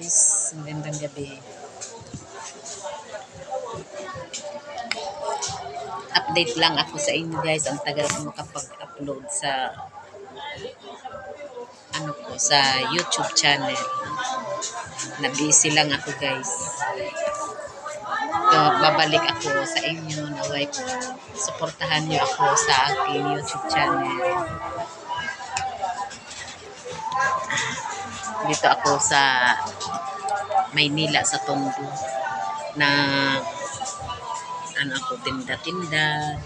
guys, magandang gabi. Update lang ako sa inyo guys. Ang tagal ko makapag-upload sa sa YouTube channel. Na busy lang ako guys. So, babalik ako sa inyo na suportahan niyo ako sa aking YouTube channel. Dito ako sa Maynila sa Tondo na ako tinda-tinda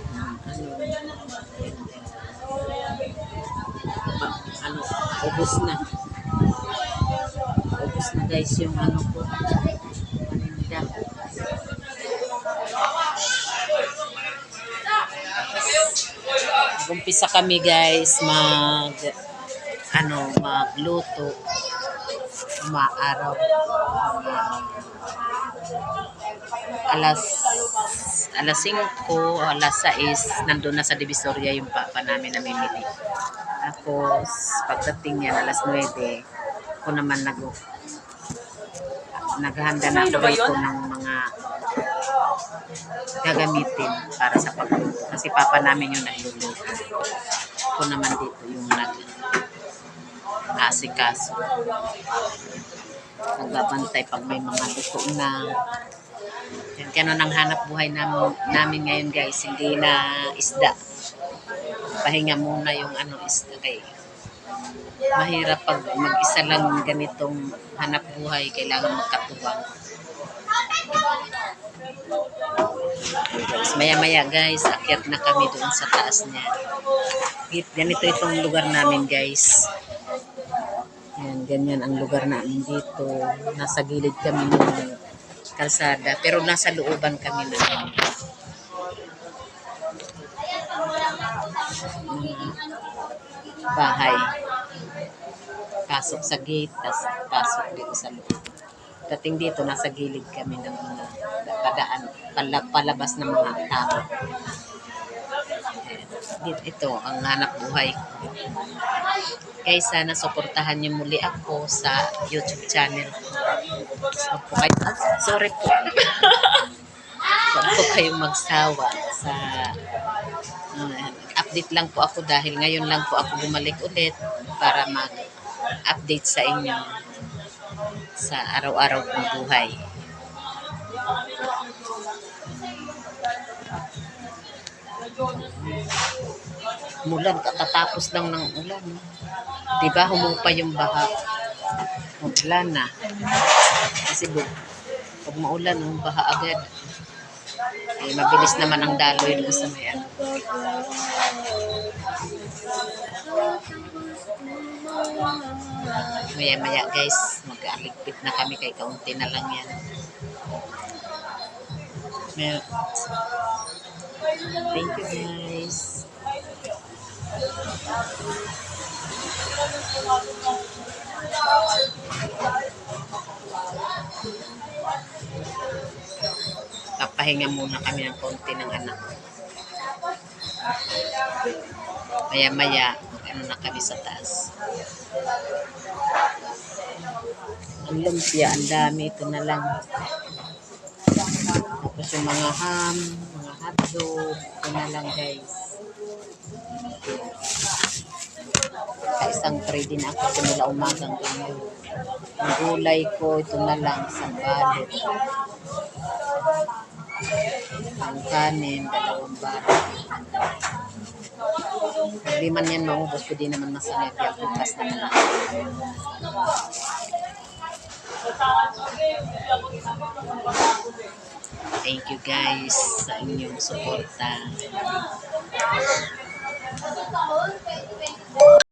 ubos na guys yung ko paninda. Umpisa kami guys magluto umaaraw alas 5, alas 6 nandun na sa Divisoria yung papa namin namimili. Tapos pagdating niya alas 9 ako naman naghahanda na ako dito ng mga gagamitin para sa pagluto kasi papa namin yung nagluluto. Ako naman dito yung nag-asikaso, nagbabantay pag may mga luto na. Yan, ganun ang hanap buhay namin ngayon guys, hindi na isda. Pahinga muna yung isda kay mahirap pag mag-isa lang ganitong hanap buhay, kailangan magkatuwang. Maya-maya guys, akyat na kami doon sa taas niya. Ganito itong lugar namin guys. Yan, ganyan ang lugar namin dito. Nasa gilid kami ng kalsada, pero nasa looban kami na bahay. Pasok sa gate, tas pasok dito sa loob. Dating dito, nasa gilid kami ng mga padaan, palabas ng mga tao. Ito ang hanap buhay. Guys, sana suportahan niyo muli ako sa YouTube channel. Sorry po. Huwag po kayong magsawa sa update lang po ako dahil ngayon lang po ako bumalik ulit para mag-update sa inyo sa araw-araw kong buhay. Mulan, katatapos lang ng ulan. Diba, humupa yung baha. Umulan na. Kasi pag maulan, baha agad. Mabilis naman ang daloy doon sa may Maya-maya guys, mag-aligpit na kami kay kaunti na lang yan. Thank you guys. Papahinga muna kami ng konti ng anak. Maya-maya, na kami sa taas. Ang lumpia, ang dami. Ito na lang. Tapos yung mga ham, mga hotdog, ito na lang guys. Sa isang tray din ako, simula umagang ganyan. Ang gulay ko, ito na lang, isang balot. Ang kanin, 2 balot. Hindi man yan maubos, pwede naman masanay. Kaya bukas na lang. Thank you guys sa inyong suporta.